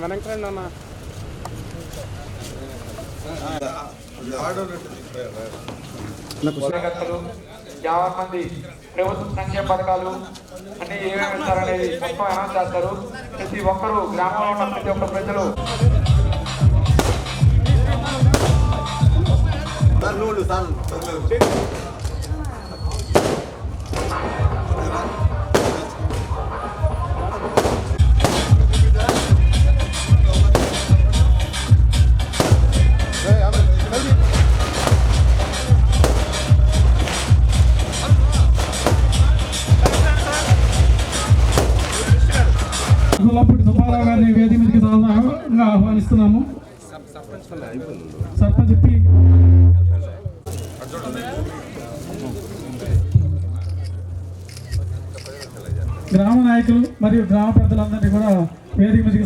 వెనక్కి అన్న యాభై మంది ప్రభుత్వ సంక్షేమ పథకాలు అన్ని ఏమేమి ఇస్తారనేది మొత్తం అనౌన్స్ చేస్తారు. ప్రతి ఒక్కరూ గ్రామంలో ఉన్న ప్రతి ఒక్క ప్రజలు సుబ్బారావు గారిని వేదిక మీదకి ఆహ్వానిస్తున్నాము. సర్పంచ్ చెప్పి గ్రామ నాయకులు మరియు గ్రామ పెద్దలందరినీ కూడా వేదిక మీదకి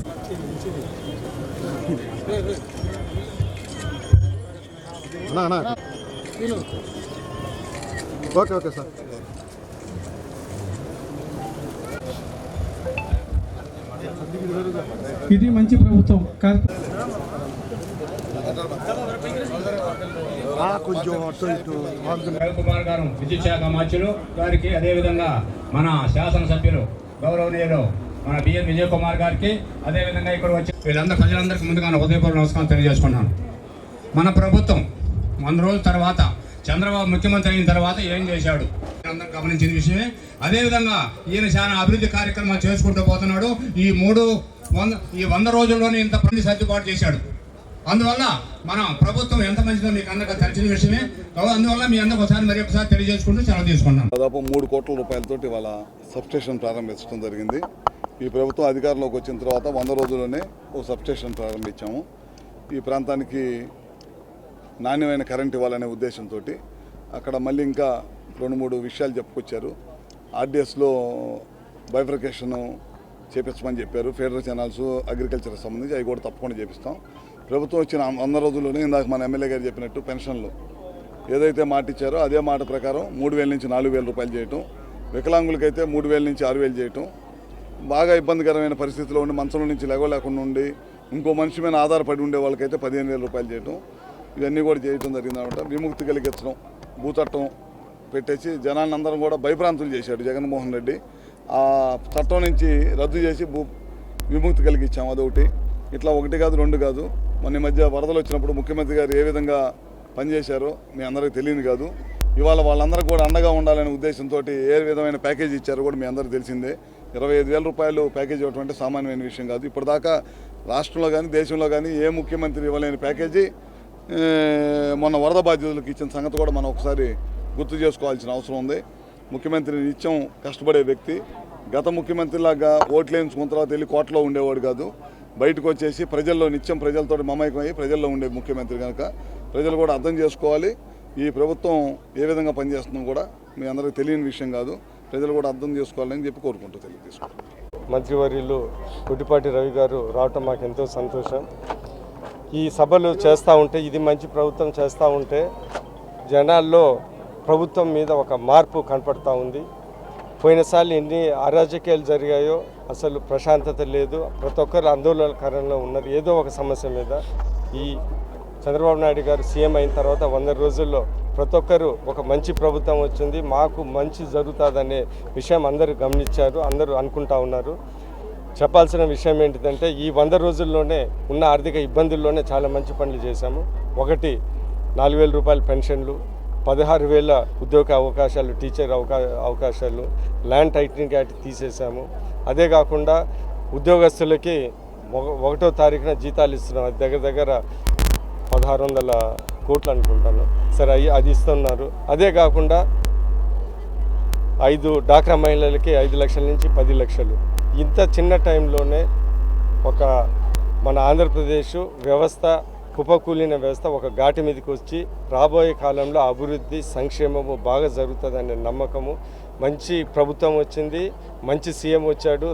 ఓకే సార్. ఇది మంచి ప్రభుత్వం. కుమార్ గారు విద్యుత్ శాఖ మంత్రులు గారికి, అదేవిధంగా మన శాసనసభ్యులు గౌరవనీయులు మన బిఎన్ విజయ్ కుమార్ గారికి, అదేవిధంగా ఇక్కడ వచ్చి వీళ్ళందరూ ప్రజలందరికీ ముందుగా హృదయపూర్వక నమస్కారం తెలియజేసుకున్నాను. మన ప్రభుత్వం 100 రోజుల తర్వాత చంద్రబాబు ముఖ్యమంత్రి అయిన తర్వాత ఏం చేశాడు అందరూ గమనించిన విషయమే. అదేవిధంగా ఈయన చాలా అభివృద్ధి కార్యక్రమాలు చేసుకుంటూ పోతున్నాడు. ఈ 100 రోజుల్లోనే ఇంత పని సర్దుబాటు చేశాడు. అందువల్ల మన ప్రభుత్వం ఎంత మంచిదో మీకు అందరికీ తెలిసిన విషయమే. అందువల్ల మీ అందరికి ఒకసారి తెలియజేసుకుంటూ సెలవు తీసుకున్నాం. దాదాపు 3 కోట్ల రూపాయలతో ఇవాళ సబ్స్టేషన్ ప్రారంభించడం జరిగింది. ఈ ప్రభుత్వం అధికారంలోకి వచ్చిన తర్వాత 100 రోజుల్లోనే ఓ సబ్స్టేషన్ ప్రారంభించాము. ఈ ప్రాంతానికి నాణ్యమైన కరెంట్ ఇవ్వాలనే ఉద్దేశంతో అక్కడ మళ్ళీ ఇంకా 2-3 విషయాలు చెప్పుకొచ్చారు. ఆర్డీఎస్లో బైఫర్కేషన్ చేపించమని చెప్పారు. ఫెడరల్ ఛానల్స్ అగ్రికల్చర్కి సంబంధించి అవి కూడా తప్పకుండా చేపిస్తాం. ప్రభుత్వం వచ్చిన 100 రోజుల్లోనే ఇందాక మన ఎమ్మెల్యే గారు చెప్పినట్టు పెన్షన్లు ఏదైతే మాట ఇచ్చారో అదే మాట ప్రకారం 3,000 నుంచి 4,000 రూపాయలు చేయటం, వికలాంగులకైతే 3,000 నుంచి 6,000 చేయటం, బాగా ఇబ్బందికరమైన పరిస్థితిలో ఉండి మంచంలో నుంచి లేకుండా ఉండి ఇంకో మనిషి మీద ఆధారపడి ఉండే వాళ్ళకైతే 15,000 రూపాయలు చేయటం, ఇవన్నీ కూడా చేయటం జరిగిందన్నమాట. విముక్తి కలిగించడం, భూచట్టం పెట్టేసి జనాన్ని అందరం కూడా భయభ్రాంతులు చేశాడు జగన్మోహన్ రెడ్డి. ఆ చట్టం నుంచి రద్దు చేసి విముక్తి కలిగించాము. అదొకటి. ఇట్లా 1 కాదు 2 కాదు. మొన్న మధ్య వరదలు వచ్చినప్పుడు ముఖ్యమంత్రి గారు ఏ విధంగా పనిచేశారో మీ అందరికీ తెలియదు కాదు. ఇవాళ వాళ్ళందరికీ కూడా అండగా ఉండాలనే ఉద్దేశంతో ఏ విధమైన ప్యాకేజీ ఇచ్చారో కూడా మీ అందరికీ తెలిసిందే. 25,000 రూపాయలు ప్యాకేజీ ఇవ్వటం అంటే సామాన్యమైన విషయం కాదు. ఇప్పటిదాకా రాష్ట్రంలో కానీ దేశంలో కానీ ఏ ముఖ్యమంత్రి ఇవ్వలేని ప్యాకేజీ మొన్న వరద బాధితులకు ఇచ్చిన సంగతి కూడా మనం ఒకసారి గుర్తు చేసుకోవాల్సిన అవసరం ఉంది. ముఖ్యమంత్రి నిత్యం కష్టపడే వ్యక్తి. గత ముఖ్యమంత్రిలాగా ఓట్లు వేయించుకున్న తర్వాత వెళ్ళి కోటలో ఉండేవాడు కాదు. బయటకు వచ్చేసి ప్రజల్లో నిత్యం ప్రజలతో మమేకం అయ్యి ప్రజల్లో ఉండే ముఖ్యమంత్రి కనుక ప్రజలు కూడా అర్థం చేసుకోవాలి. ఈ ప్రభుత్వం ఏ విధంగా పనిచేస్తుందో కూడా మీ అందరికీ తెలియని విషయం కాదు. ప్రజలు కూడా అర్థం చేసుకోవాలని చెప్పి కోరుకుంటూ తెలియజేసుకుంటాం. మంత్రివర్యులు గుడ్డిపాటి రవి గారు రావటం మాకు ఎంతో సంతోషం. ఈ సభలు చేస్తూ ఉంటే, ఇది మంచి ప్రభుత్వం చేస్తూ ఉంటే జనాల్లో ప్రభుత్వం మీద ఒక మార్పు కనపడతా ఉంది. పోయినసార్లు ఎన్ని అరాజకీయాలు జరిగాయో, అసలు ప్రశాంతత లేదు, ప్రతి ఒక్కరు ఆందోళనకరంలో ఉన్నారు ఏదో ఒక సమస్య మీద. ఈ చంద్రబాబు నాయుడు గారు సీఎం అయిన తర్వాత 100 రోజుల్లో ప్రతి ఒక్కరు ఒక మంచి ప్రభుత్వం వచ్చింది, మాకు మంచి జరుగుతుందనే విషయం అందరూ గమనించారు, అందరూ అనుకుంటా ఉన్నారు. చెప్పాల్సిన విషయం ఏంటిదంటే, ఈ 100 రోజుల్లోనే ఉన్న ఆర్థిక ఇబ్బందుల్లోనే చాలా మంచి పనులు చేశాము. ఒకటి 4,000 రూపాయల పెన్షన్లు, 16,000 ఉద్యోగ అవకాశాలు, టీచర్ అవకాశాలు, ల్యాండ్ టైటిలింగ్ యాక్ట్ తీసేసాము. అదే కాకుండా ఉద్యోగస్తులకి 1వ తారీఖున జీతాలు ఇస్తున్నాం. అది దగ్గర 1,600 కోట్లు అనుకుంటాను. సరే, అది ఇస్తున్నారు. అదే కాకుండా 5 డాక్రా మహిళలకి 5 లక్షల నుంచి 10 లక్షలు. ఇంత చిన్న టైంలోనే మన ఆంధ్రప్రదేశ్ వ్యవస్థ, కుప్పకూలిన వ్యవస్థ ఒక ఘాటి మీదకి వచ్చి రాబోయే కాలంలో అభివృద్ధి, సంక్షేమము బాగా జరుగుతుందనే నమ్మకము. మంచి ప్రభుత్వం వచ్చింది, మంచి సీఎం వచ్చాడు.